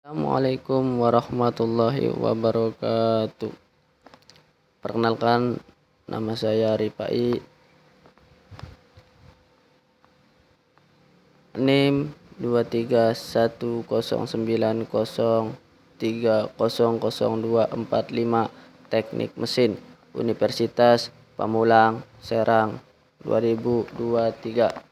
Assalamualaikum warahmatullahi wabarakatuh. Perkenalkan, nama saya Ripai. NIM 2310903002455 Teknik Mesin Universitas Pamulang Serang 2023.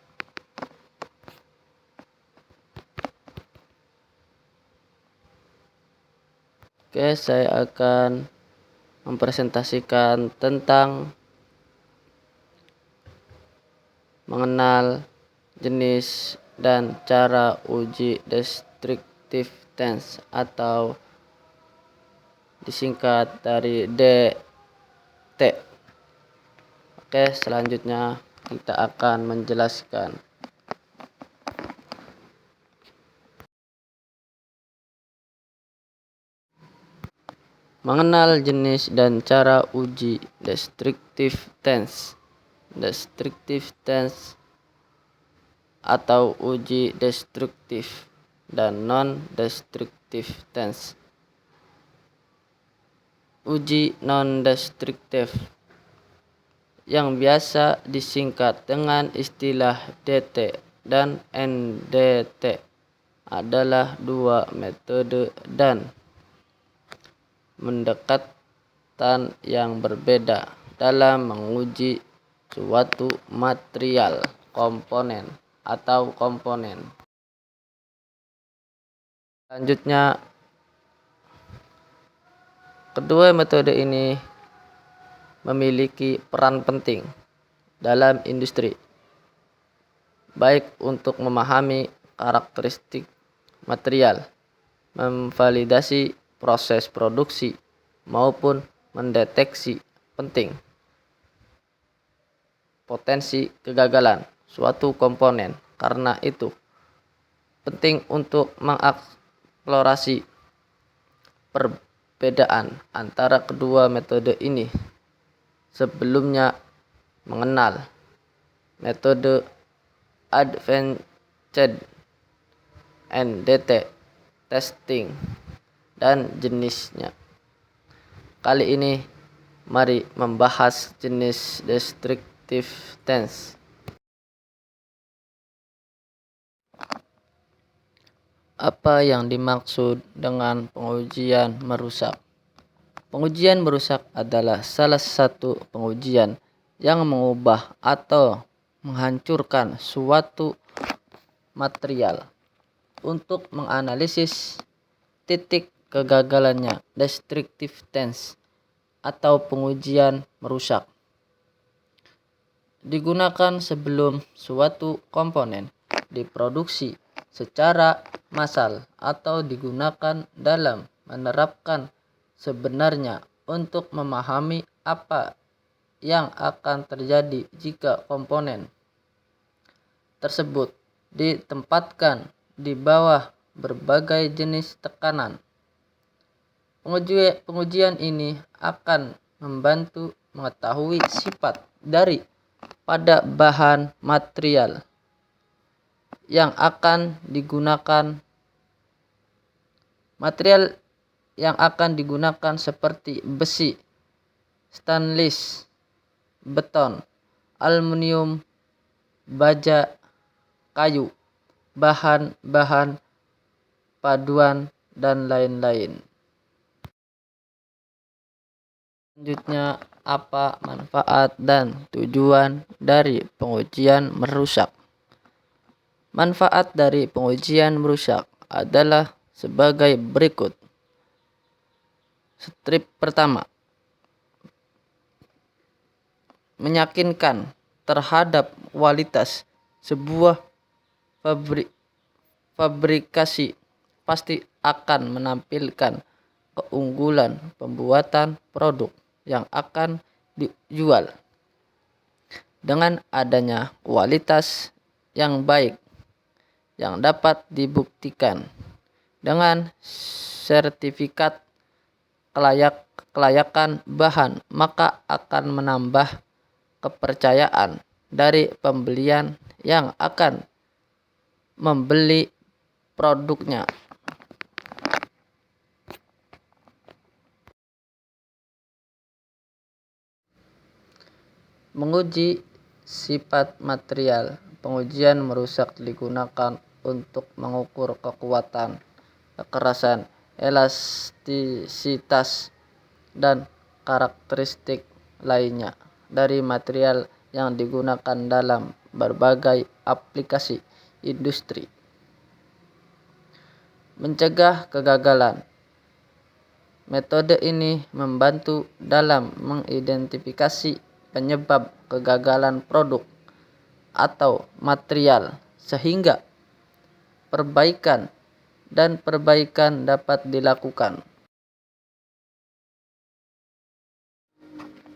Oke, saya akan mempresentasikan tentang mengenal jenis dan cara uji descriptive test atau disingkat dari DT. Oke, selanjutnya kita akan menjelaskan. Mengenal jenis dan cara uji descriptive test. Descriptive test atau uji destruktif dan non-destruktif test. Uji non-destruktif yang biasa disingkat dengan istilah DT dan NDT adalah dua metode dan pendekatan yang berbeda dalam menguji suatu material, komponen atau komponen. Selanjutnya, kedua metode ini memiliki peran penting dalam industri, baik untuk memahami karakteristik material, memvalidasi proses produksi, maupun mendeteksi potensi kegagalan suatu komponen. Karena itu, penting untuk mengeksplorasi perbedaan antara kedua metode ini. Sebelumnya, mengenal metode Advanced NDT testing dan jenisnya. Kali ini mari membahas jenis destructive test. Apa yang dimaksud dengan pengujian merusak? Pengujian merusak adalah salah satu pengujian yang mengubah atau menghancurkan suatu material untuk menganalisis titik kegagalannya. Destructive test atau pengujian merusak digunakan sebelum suatu komponen diproduksi secara massal atau digunakan dalam menerapkan sebenarnya untuk memahami apa yang akan terjadi jika komponen tersebut ditempatkan di bawah berbagai jenis tekanan. Pengujian ini akan membantu mengetahui sifat dari pada bahan material yang akan digunakan. Material yang akan digunakan seperti besi, stainless, beton, aluminium, baja, kayu, bahan-bahan paduan, dan lain-lain. Selanjutnya, apa manfaat dan tujuan dari pengujian merusak? Manfaat dari pengujian merusak adalah sebagai berikut. Strip pertama, meyakinkan terhadap kualitas sebuah fabrikasi pasti akan menampilkan keunggulan pembuatan produk yang akan dijual. Dengan adanya kualitas yang baik yang dapat dibuktikan dengan sertifikat kelayakan bahan, maka akan menambah kepercayaan dari pembelian yang akan membeli produknya. Menguji sifat material. Pengujian merusak digunakan untuk mengukur kekuatan, kekerasan, elastisitas, dan karakteristik lainnya dari material yang digunakan dalam berbagai aplikasi industri. Mencegah kegagalan. Metode ini membantu dalam mengidentifikasi penyebab kegagalan produk atau material sehingga perbaikan dapat dilakukan.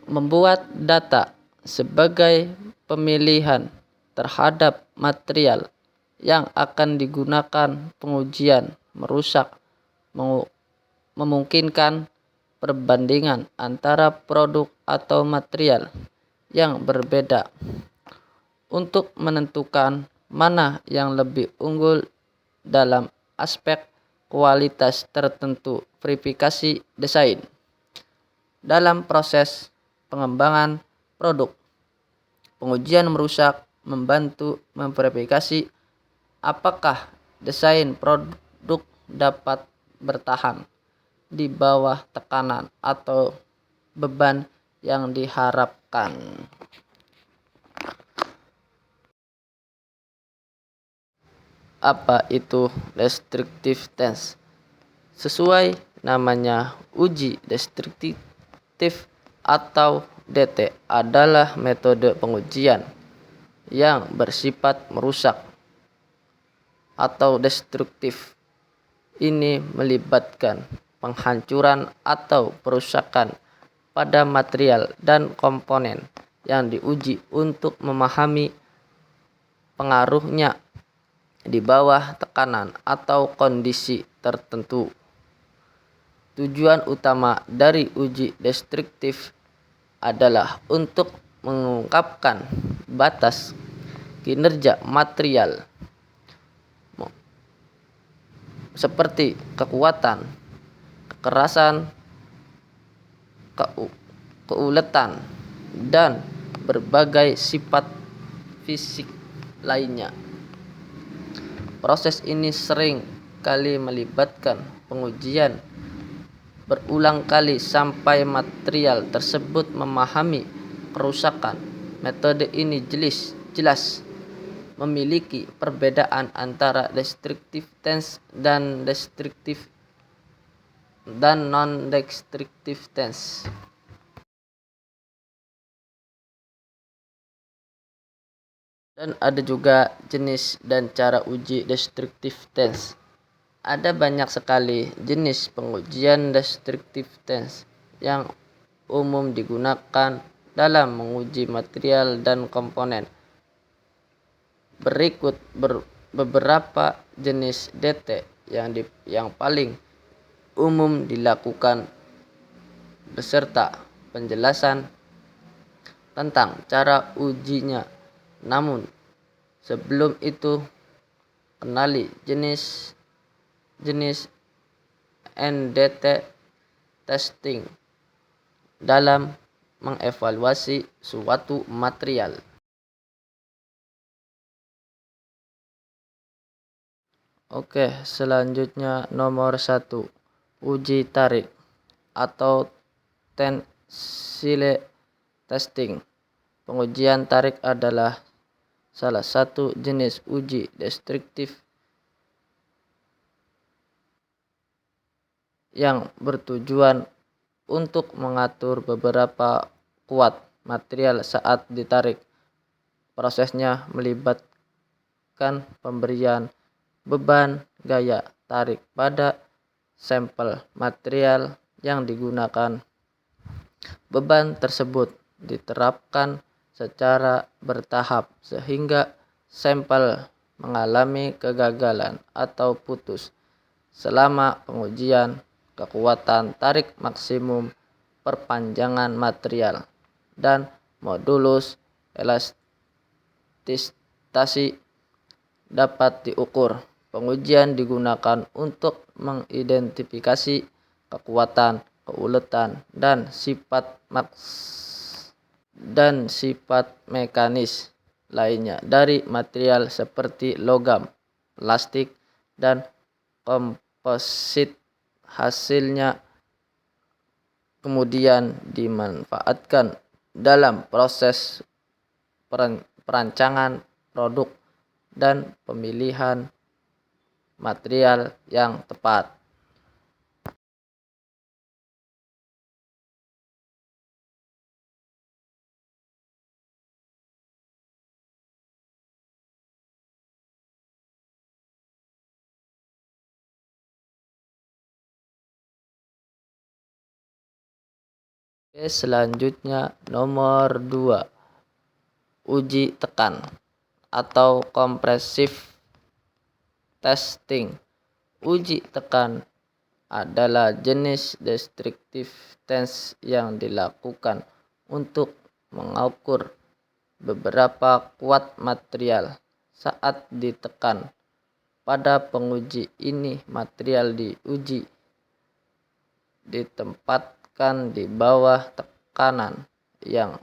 Membuat data sebagai pemilihan terhadap material yang akan digunakan. Pengujian merusak memungkinkan perbandingan antara produk atau material yang berbeda untuk menentukan mana yang lebih unggul dalam aspek kualitas tertentu. Verifikasi desain. Dalam proses pengembangan produk, pengujian merusak membantu memverifikasi apakah desain produk dapat bertahan di bawah tekanan atau beban yang diharapkan. Apa itu descriptive test? Sesuai namanya, uji deskriptif atau DT adalah metode pengujian yang bersifat merusak atau destruktif. Ini melibatkan penghancuran atau perusakan pada material dan komponen yang diuji untuk memahami pengaruhnya di bawah tekanan atau kondisi tertentu. Tujuan utama dari uji destruktif adalah untuk mengungkapkan batas kinerja material seperti kekuatan, kekerasan, keuletan, dan berbagai sifat fisik lainnya. Proses ini sering kali melibatkan pengujian berulang kali sampai material tersebut memahami kerusakan. Metode ini jelas memiliki perbedaan antara destructive test dan non-destructive test. Dan ada juga jenis dan cara uji destructive test. Ada banyak sekali jenis pengujian destructive test yang umum digunakan dalam menguji material dan komponen. Berikut beberapa jenis DT yang paling umum dilakukan beserta penjelasan tentang cara ujinya. Namun sebelum itu, kenali jenis NDT testing dalam mengevaluasi suatu material. Oke, selanjutnya nomor 1, uji tarik atau tensile testing. Pengujian tarik adalah salah satu jenis uji destruktif yang bertujuan untuk mengatur beberapa kuat material saat ditarik. Prosesnya melibatkan pemberian beban gaya tarik pada sampel material yang digunakan. Beban tersebut diterapkan secara bertahap sehingga sampel mengalami kegagalan atau putus. Selama pengujian, kekuatan tarik maksimum, perpanjangan material, dan modulus elastisitasi dapat diukur. Pengujian digunakan untuk mengidentifikasi kekuatan, keuletan, dan sifat dan sifat mekanis lainnya dari material seperti logam, plastik, dan komposit. Hasilnya kemudian dimanfaatkan dalam proses perancangan produk dan pemilihan material yang tepat. Oke, selanjutnya nomor 2, uji tekan atau compressive testing. Uji tekan adalah jenis descriptive test yang dilakukan untuk mengukur beberapa kuat material saat ditekan. Pada penguji ini, material diuji ditempatkan di bawah tekanan yang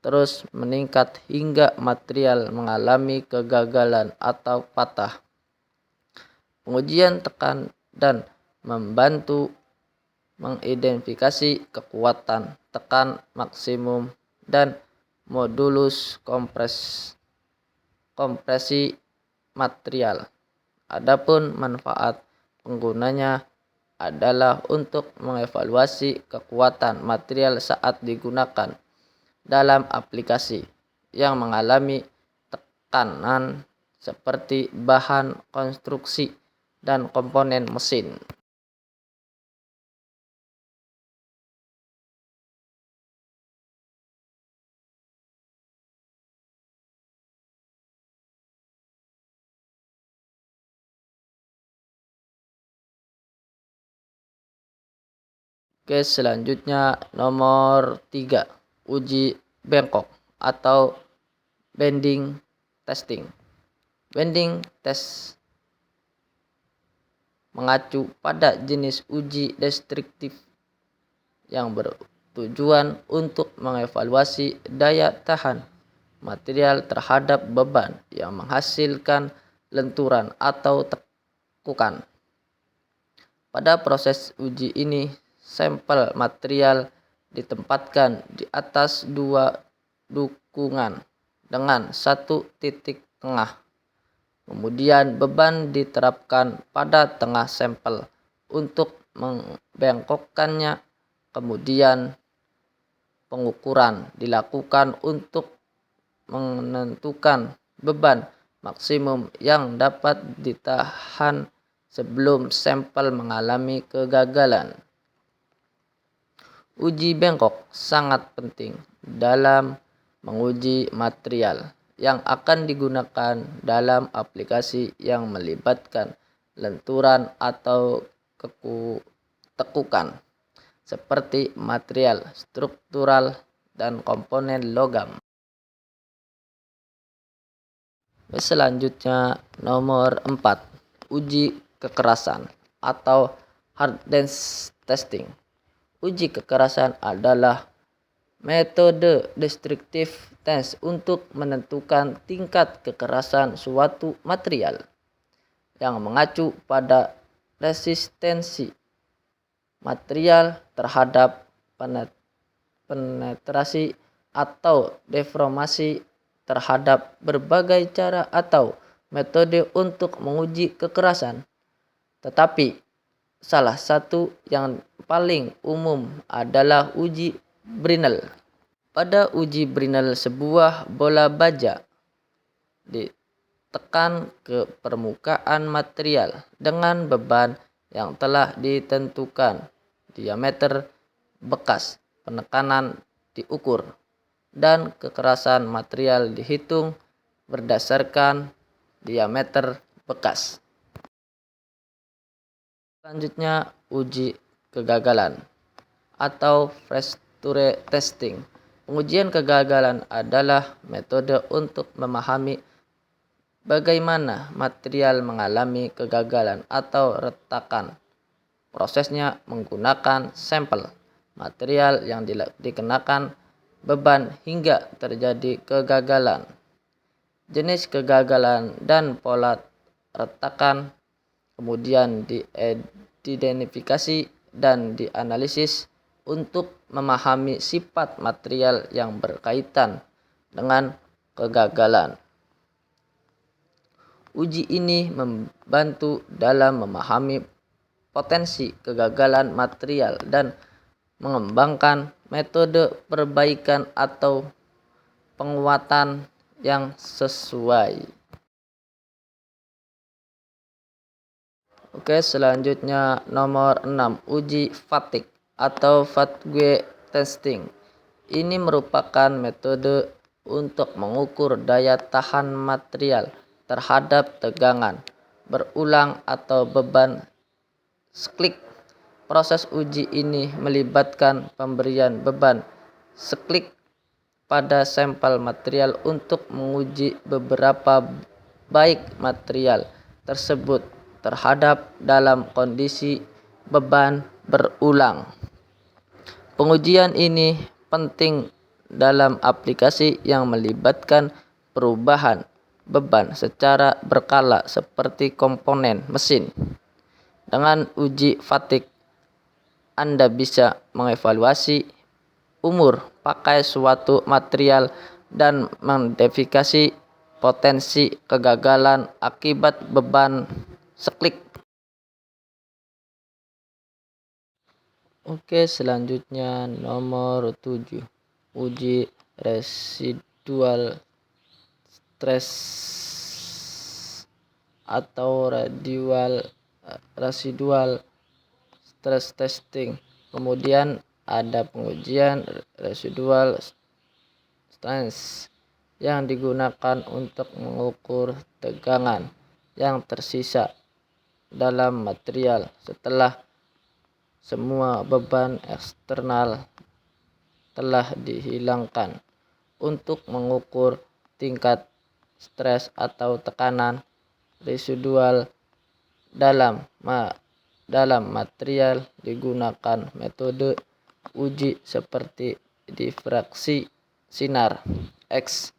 terus meningkat hingga material mengalami kegagalan atau patah. Pengujian tekan dan membantu mengidentifikasi kekuatan tekan maksimum dan modulus kompresi material. Adapun manfaat penggunanya adalah untuk mengevaluasi kekuatan material saat digunakan dalam aplikasi yang mengalami tekanan seperti bahan konstruksi dan komponen mesin. Oke, selanjutnya nomor 3, uji bengkok atau bending testing. Bending test mengacu pada jenis uji deskriptif yang bertujuan untuk mengevaluasi daya tahan material terhadap beban yang menghasilkan lenturan atau tekukan. Pada proses uji ini, sampel material ditempatkan di atas dua dukungan dengan satu titik tengah. Kemudian beban diterapkan pada tengah sampel untuk membengkokkannya. Kemudian pengukuran dilakukan untuk menentukan beban maksimum yang dapat ditahan sebelum sampel mengalami kegagalan. Uji bengkok sangat penting dalam menguji material yang akan digunakan dalam aplikasi yang melibatkan lenturan atau tekukan seperti material struktural dan komponen logam. Selanjutnya nomor 4, uji kekerasan atau hardness testing. Uji kekerasan adalah metode deskriptif test untuk menentukan tingkat kekerasan suatu material yang mengacu pada resistensi material terhadap penetrasi atau deformasi terhadap berbagai cara atau metode untuk menguji kekerasan. Tetapi salah satu yang paling umum adalah uji Brinell. Pada uji Brinell, sebuah bola baja ditekan ke permukaan material dengan beban yang telah ditentukan. Diameter bekas penekanan diukur dan kekerasan material dihitung berdasarkan diameter bekas. Selanjutnya uji kegagalan atau fracture testing. Pengujian kegagalan adalah metode untuk memahami bagaimana material mengalami kegagalan atau retakan. Prosesnya menggunakan sampel material yang dikenakan beban hingga terjadi kegagalan. Jenis kegagalan dan pola retakan kemudian diidentifikasi dan dianalisis untuk memahami sifat material yang berkaitan dengan kegagalan. Uji ini membantu dalam memahami potensi kegagalan material dan mengembangkan metode perbaikan atau penguatan yang sesuai. Oke, selanjutnya nomor 6, uji fatigue atau fatigue testing. Ini merupakan metode untuk mengukur daya tahan material terhadap tegangan berulang atau beban sklik. Proses uji ini melibatkan pemberian beban sklik pada sampel material untuk menguji beberapa baik material tersebut terhadap dalam kondisi beban berulang. Pengujian ini penting dalam aplikasi yang melibatkan perubahan beban secara berkala seperti komponen mesin. Dengan uji fatigue, Anda bisa mengevaluasi umur pakai suatu material dan mengidentifikasi potensi kegagalan akibat beban sklik. Oke, selanjutnya nomor 7, uji residual stress atau residual stress testing. Kemudian ada pengujian residual stress yang digunakan untuk mengukur tegangan yang tersisa dalam material setelah semua beban eksternal telah dihilangkan. Untuk mengukur tingkat stres atau tekanan residual dalam material digunakan metode uji seperti difraksi sinar X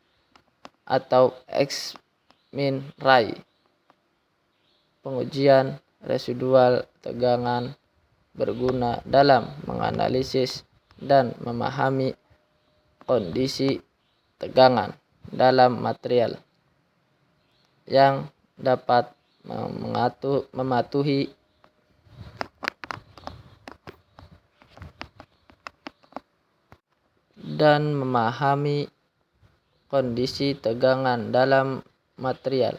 atau X-min ray. Pengujian residual tegangan berguna dalam menganalisis dan memahami kondisi tegangan dalam material yang dapat mematuhi dan memahami kondisi tegangan dalam material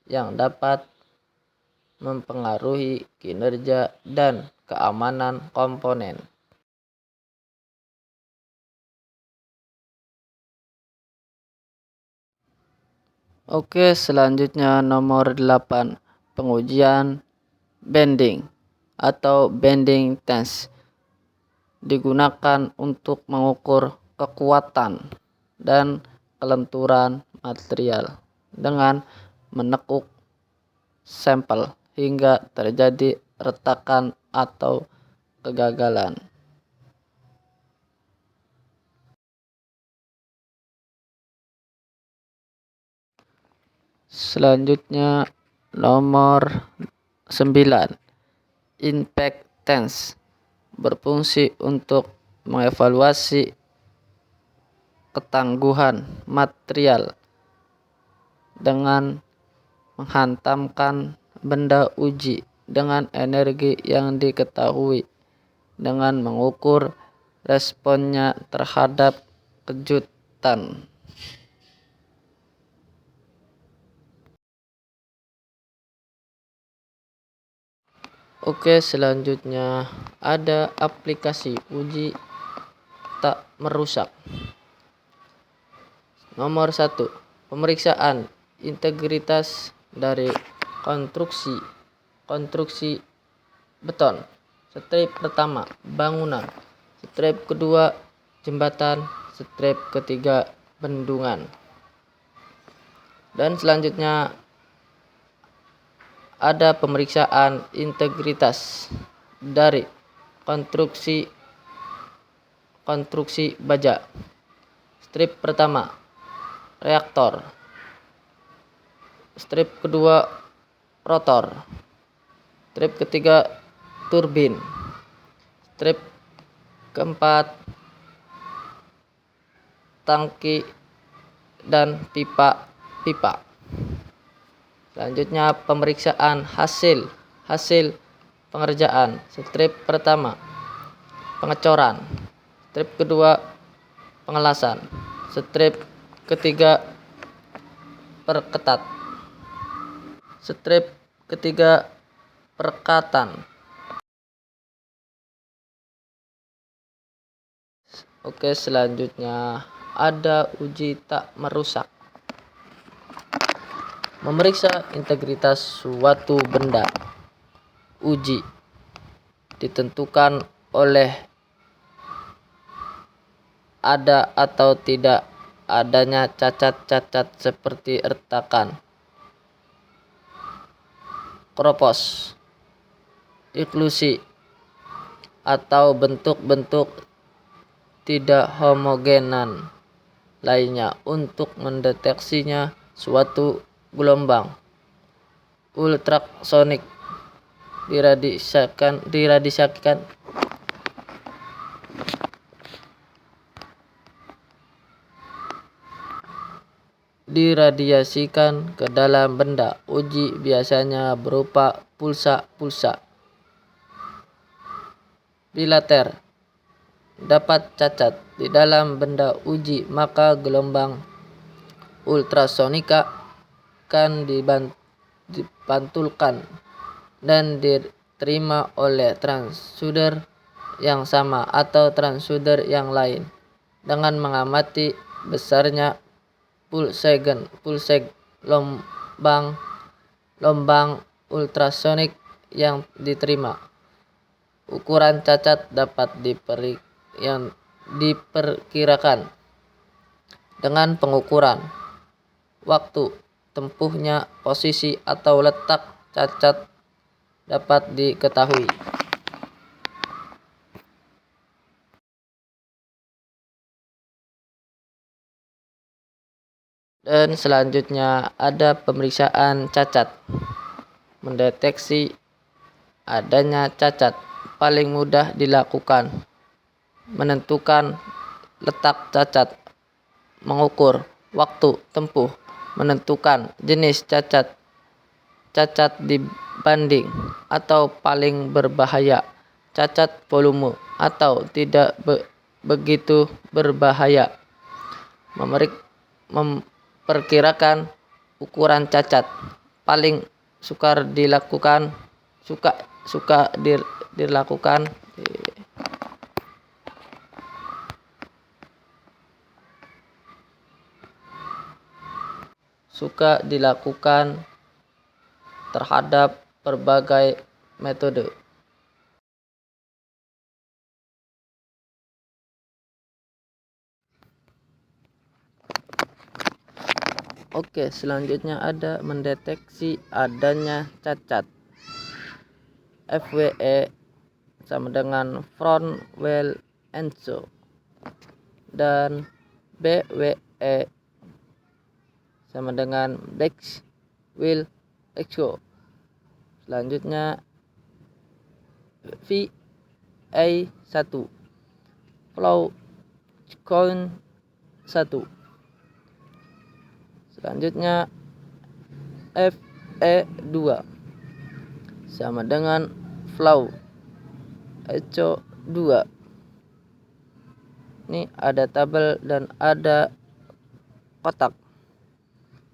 yang dapat mempengaruhi kinerja dan keamanan komponen. Oke, selanjutnya nomor 8, pengujian bending atau bending test. Digunakan untuk mengukur kekuatan dan kelenturan material dengan menekuk sampel hingga terjadi retakan atau kegagalan. Selanjutnya nomor 9, impact test, berfungsi untuk mengevaluasi ketangguhan material dengan menghantamkan benda uji dengan energi yang diketahui dengan mengukur responnya terhadap kejutan. Oke, selanjutnya ada aplikasi uji tak merusak. Nomor 1, pemeriksaan integritas dari konstruksi beton. Strip pertama, bangunan. Strip kedua, jembatan. Strip ketiga, bendungan. Dan selanjutnya ada pemeriksaan integritas dari konstruksi baja. Strip pertama, reaktor. Strip kedua, rotor. Strip ketiga, turbin. Strip keempat, tangki dan pipa. Selanjutnya pemeriksaan hasil pengerjaan. Strip pertama, pengecoran. Strip kedua, pengelasan. Strip ketiga, perketat. Strip ketiga, perekatan. Oke, selanjutnya ada uji tak merusak. Memeriksa integritas suatu benda. Uji ditentukan oleh ada atau tidak adanya cacat-cacat seperti retakan, kropos, iklusi, atau bentuk-bentuk tidak homogenan lainnya. Untuk mendeteksinya, suatu gelombang ultrasonik diradiasikan ke dalam benda. Uji biasanya berupa pulsa bilater. Dapat cacat di dalam benda uji, maka gelombang ultrasonika akan dipantulkan dan diterima oleh transducer yang sama atau transducer yang lain. Dengan mengamati besarnya pulse lombang ultrasonik yang diterima, ukuran cacat dapat diperkirakan dengan pengukuran waktu tempuhnya. Posisi atau letak cacat dapat diketahui. Dan selanjutnya ada pemeriksaan cacat. Mendeteksi adanya cacat paling mudah dilakukan menentukan letak cacat, mengukur waktu tempuh, menentukan jenis cacat dibanding atau paling berbahaya, cacat volume atau tidak begitu berbahaya, memperkirakan ukuran cacat paling suka dilakukan terhadap berbagai metode. Oke, selanjutnya ada mendeteksi adanya cacat. FWE sama dengan front wheel ENSO, dan BWE sama dengan back wheel EXO. Selanjutnya VA1, flow coin 1. Selanjutnya FE2 sama dengan flow ECO 2. Ini ada tabel dan ada kotak.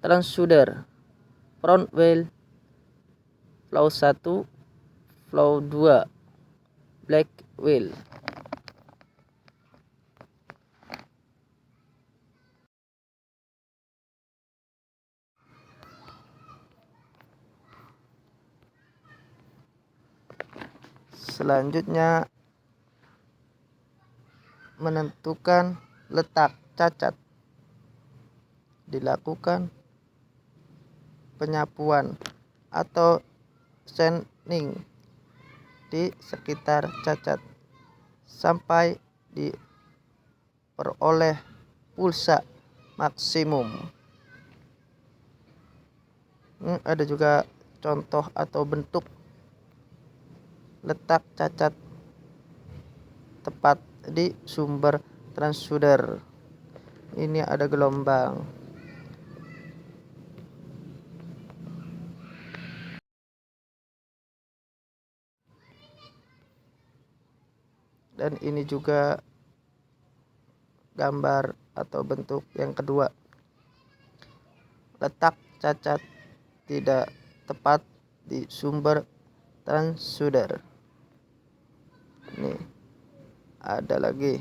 Transducer front wheel flow 1, flow 2, black wheel. Selanjutnya menentukan letak cacat. Dilakukan penyapuan atau sanding di sekitar cacat sampai diperoleh pulsa maksimum. Ada juga contoh atau bentuk letak cacat tepat di sumber transducer. Ini ada gelombang. Dan ini juga gambar atau bentuk yang kedua. Letak cacat tidak tepat di sumber transducer. Ini ada lagi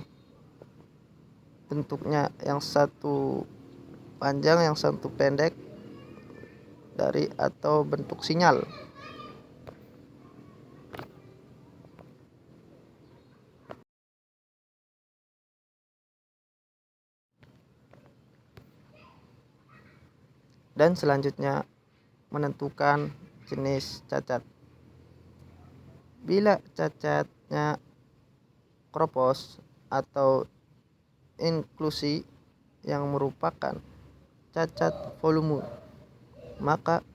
bentuknya, yang satu panjang, yang satu pendek, dari atau bentuk sinyal. Dan selanjutnya menentukan jenis cacat. Bila cacatnya kropos atau inklusi yang merupakan cacat volume, maka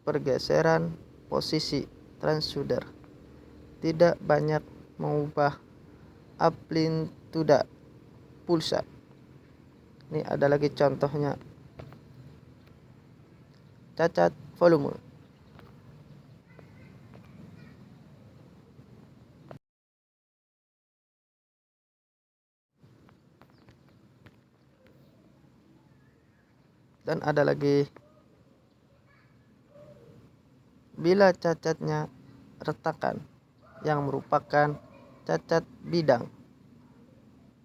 pergeseran posisi transducer tidak banyak mengubah amplitude pulsa. Ini ada lagi contohnya. Cacat volume. Dan ada lagi, bila cacatnya retakan yang merupakan cacat bidang,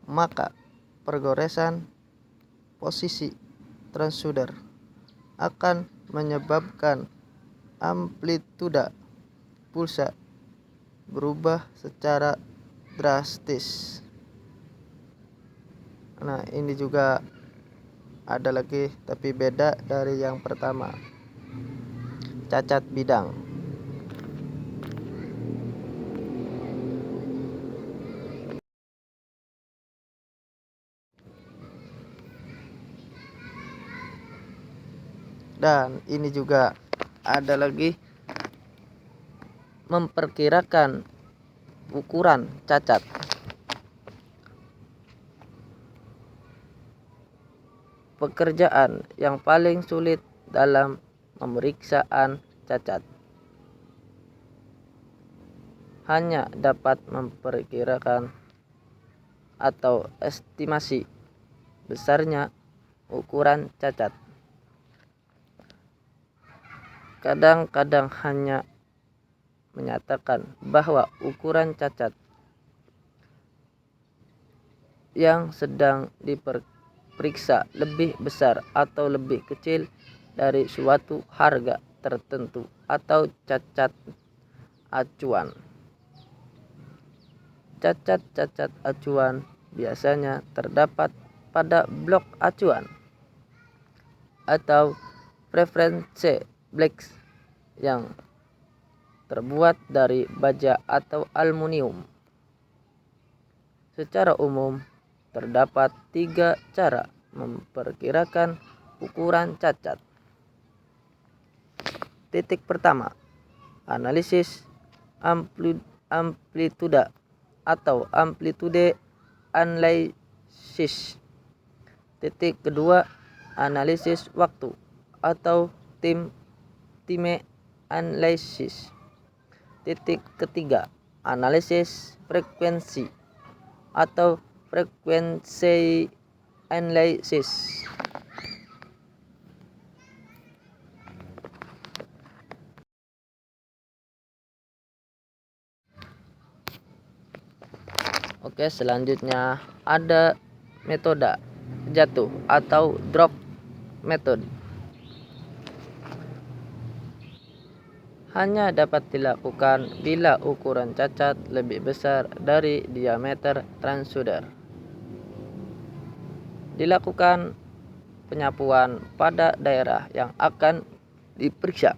maka pergoresan posisi transducer akan menyebabkan amplitude pulsa berubah secara drastis. Nah, ini juga ada lagi tapi beda dari yang pertama. Cacat bidang. Dan ini juga ada lagi memperkirakan ukuran cacat. Pekerjaan yang paling sulit dalam pemeriksaan cacat hanya dapat memperkirakan atau estimasi besarnya ukuran cacat. Kadang-kadang hanya menyatakan bahwa ukuran cacat yang sedang diperiksa lebih besar atau lebih kecil dari suatu harga tertentu atau cacat acuan. Cacat-cacat acuan biasanya terdapat pada blok acuan atau reference blocks yang terbuat dari baja atau aluminium. Secara umum, terdapat 3 cara memperkirakan ukuran cacat. Titik pertama, analisis amplitude atau amplitude analysis. Titik kedua, analisis waktu atau time analysis. Titik ketiga, analisis frekuensi atau frequency analysis. Oke, selanjutnya ada metode jatuh atau drop method. Hanya dapat dilakukan bila ukuran cacat lebih besar dari diameter transducer. Dilakukan penyapuan pada daerah yang akan diperiksa.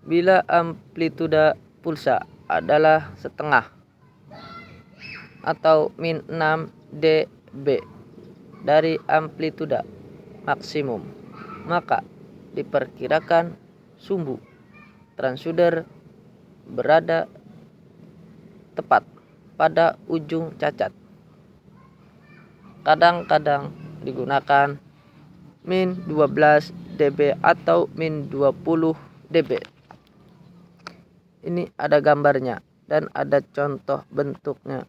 Bila amplitude pulsa adalah setengah atau min 6 dB dari amplituda maksimum, maka diperkirakan sumbu transducer berada tepat pada ujung cacat. Kadang-kadang digunakan min 12 dB atau min 20 dB. Ini ada gambarnya dan ada contoh bentuknya.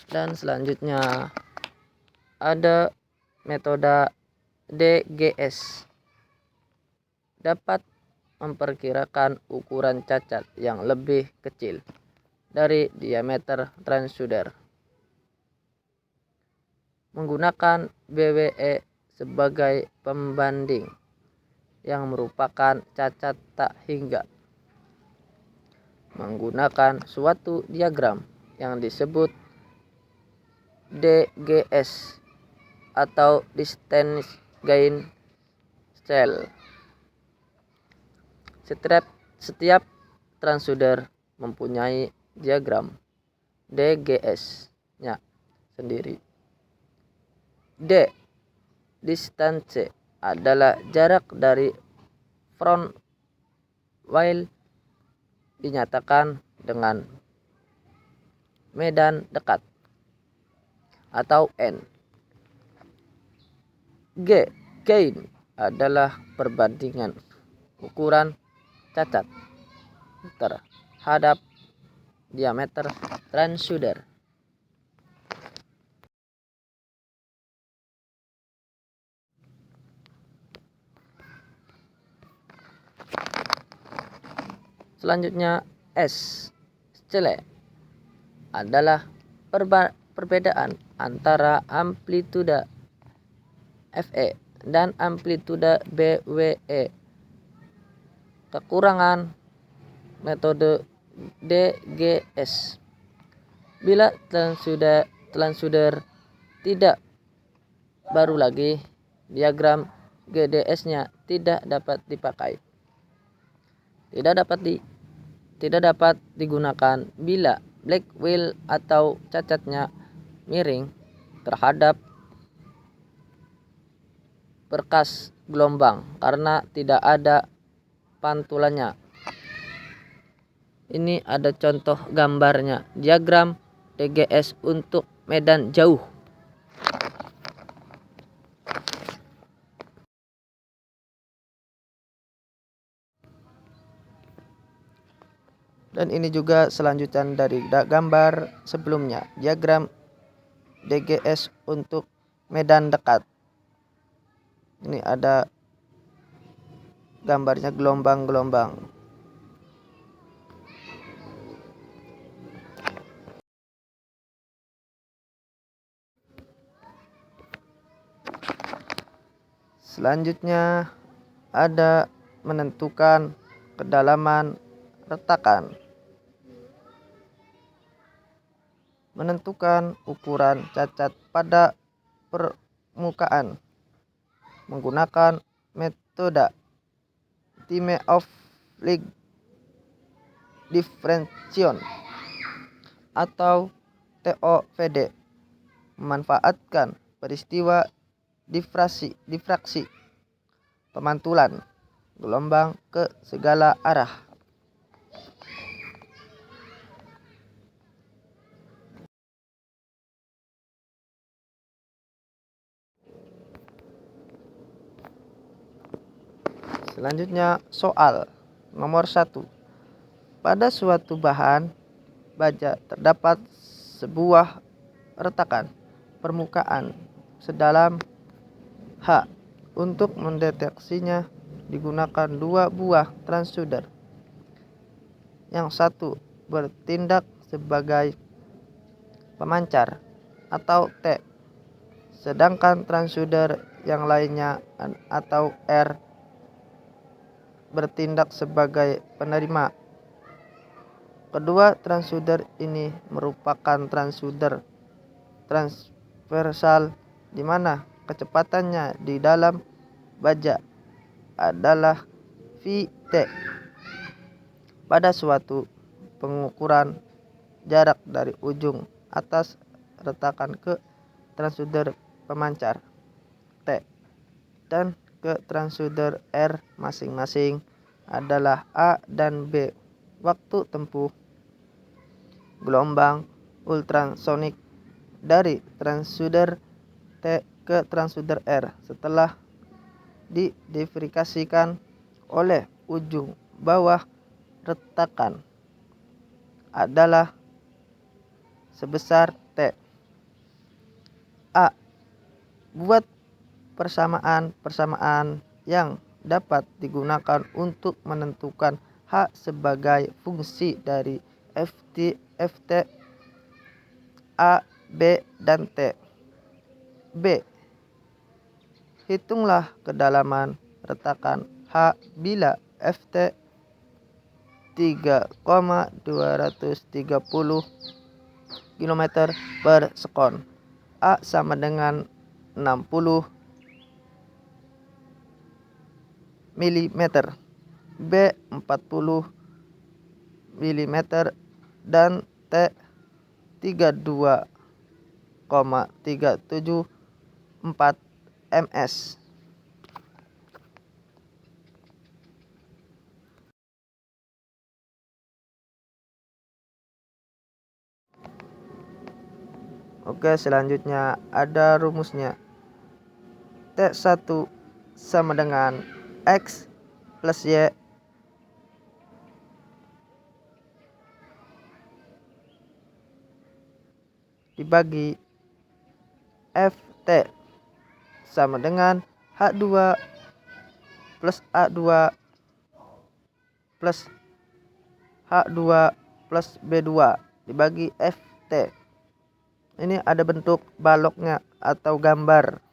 Dan selanjutnya ada metode DGS. Dapat memperkirakan ukuran cacat yang lebih kecil dari diameter transducer menggunakan BWE sebagai pembanding yang merupakan cacat tak hingga menggunakan suatu diagram yang disebut DGS atau distance gain scale. Setiap transducer mempunyai diagram DGS-nya sendiri. D. Distance adalah jarak dari front while dinyatakan dengan medan dekat atau N. G. Gain adalah perbandingan ukuran cacat terhadap diameter transducer. Selanjutnya S. Scale adalah perbedaan antara amplituda FE dan amplituda BWE. Kekurangan metode DGS. Bila transducer tidak baru lagi, diagram GDS-nya tidak dapat dipakai. Tidak dapat digunakan bila black wheel atau cacatnya miring terhadap berkas gelombang karena tidak ada pantulannya. Ini ada contoh gambarnya, diagram DGS untuk medan jauh. Dan ini juga selanjutan dari gambar sebelumnya, diagram DGS untuk medan dekat. Ini ada gambarnya gelombang-gelombang. Selanjutnya ada menentukan kedalaman retakan. Menentukan ukuran cacat pada permukaan menggunakan metode time of flight diffraction atau TOVD, memanfaatkan peristiwa difraksi pemantulan gelombang ke segala arah. Selanjutnya soal nomor 1. Pada suatu bahan baja terdapat sebuah retakan permukaan sedalam H. Untuk mendeteksinya digunakan 2 buah transducer. Yang satu bertindak sebagai pemancar atau T, sedangkan transducer yang lainnya atau R bertindak sebagai penerima. Kedua transducer ini merupakan transducer transversal di mana kecepatannya di dalam baja adalah Vt pada suatu pengukuran jarak dari ujung atas retakan ke transducer pemancar T dan ke transducer R masing-masing adalah A dan B. Waktu tempuh gelombang ultrasonik dari transducer T ke transducer R setelah diverifikasikan oleh ujung bawah retakan adalah sebesar T. A. Buat persamaan yang dapat digunakan untuk menentukan H sebagai fungsi dari Ft A, B, dan T. B. Hitunglah kedalaman retakan H bila Ft 3,230 km per sekon. A sama dengan 60 mm, B 40 mm, dan T 32,374 ms. Oke, selanjutnya ada rumusnya. T1 sama dengan X plus Y dibagi Ft sama dengan H2 plus A2 plus H2 plus B2 dibagi Ft. Ini ada bentuk baloknya atau gambar.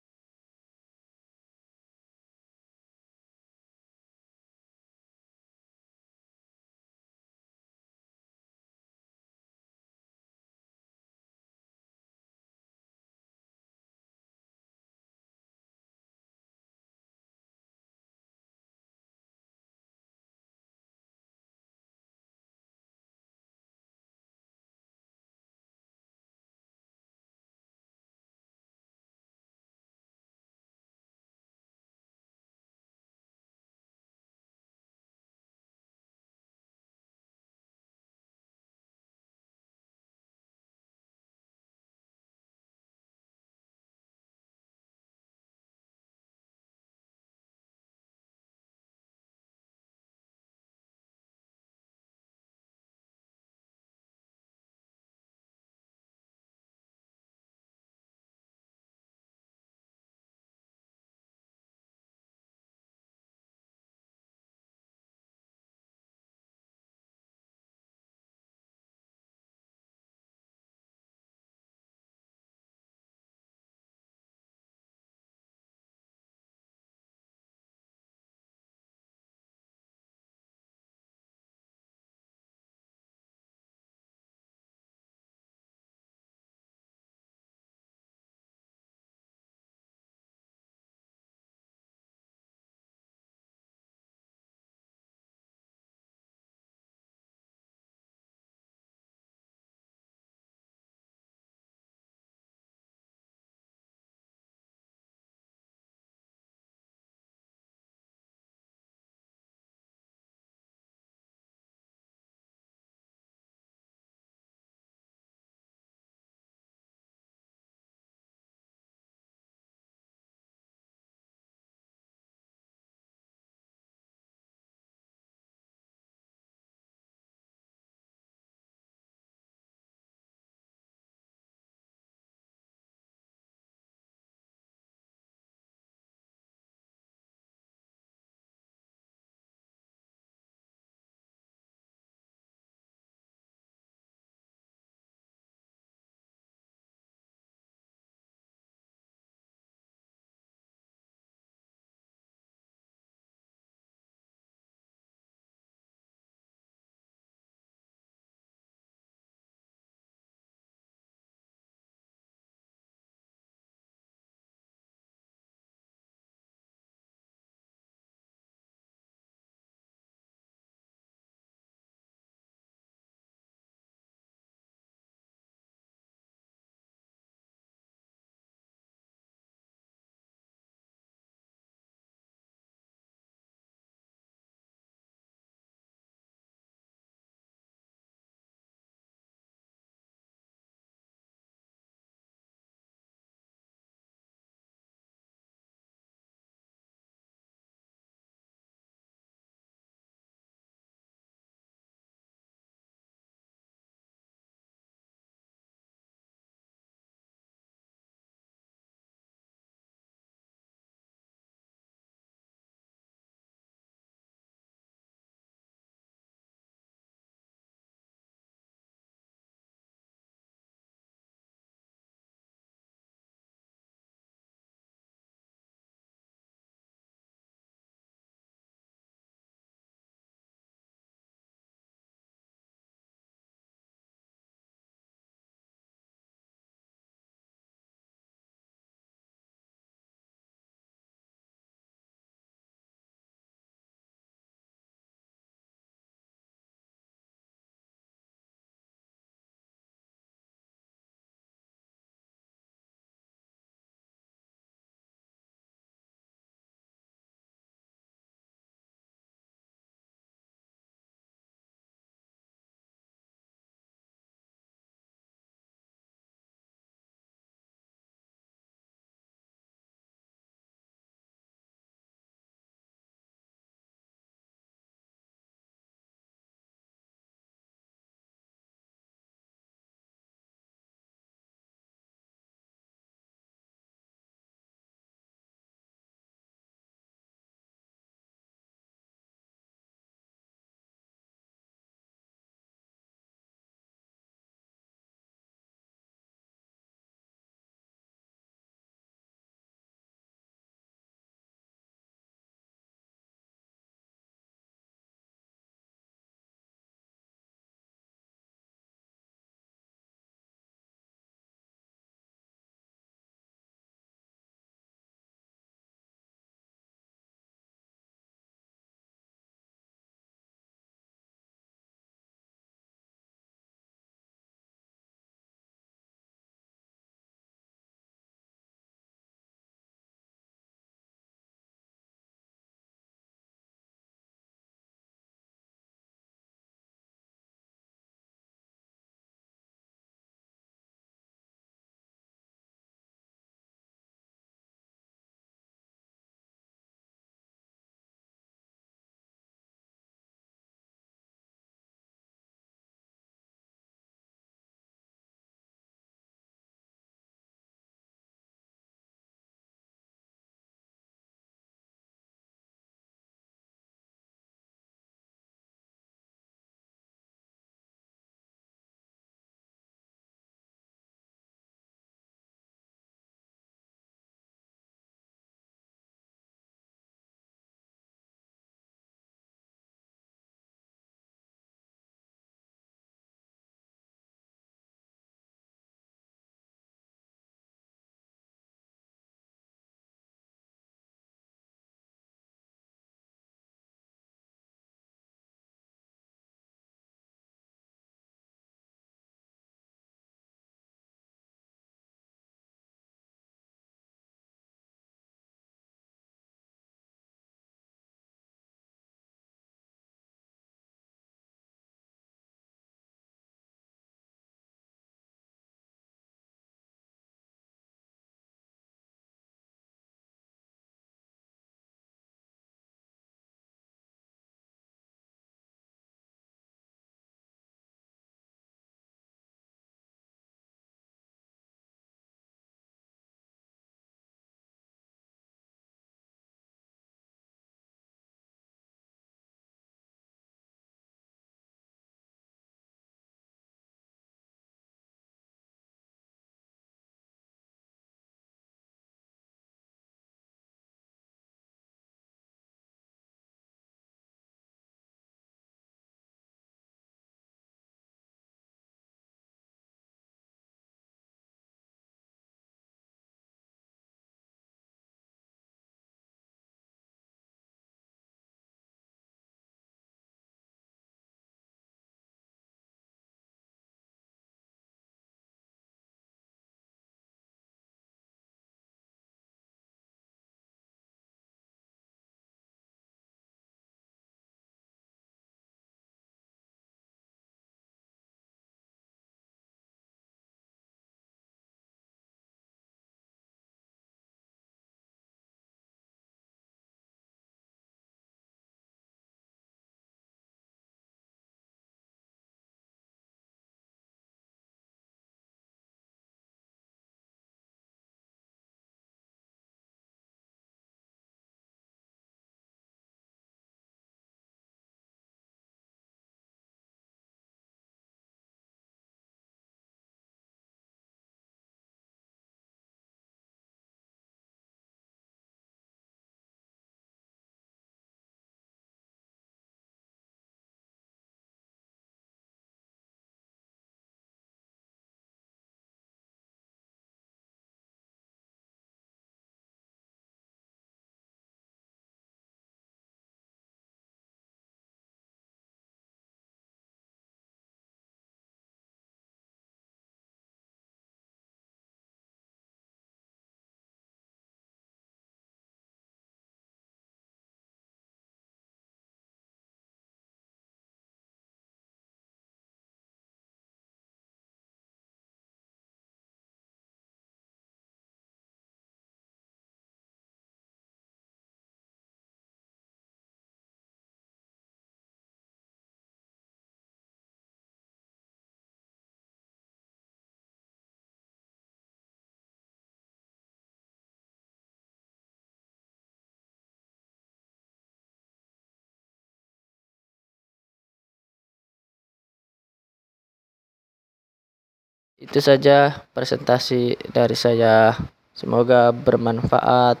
Itu saja presentasi dari saya. Semoga bermanfaat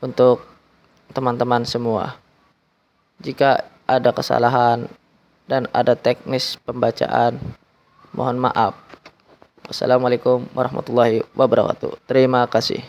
untuk teman-teman semua. Jika ada kesalahan dan ada teknis pembacaan, mohon maaf. Wassalamualaikum warahmatullahi wabarakatuh. Terima kasih.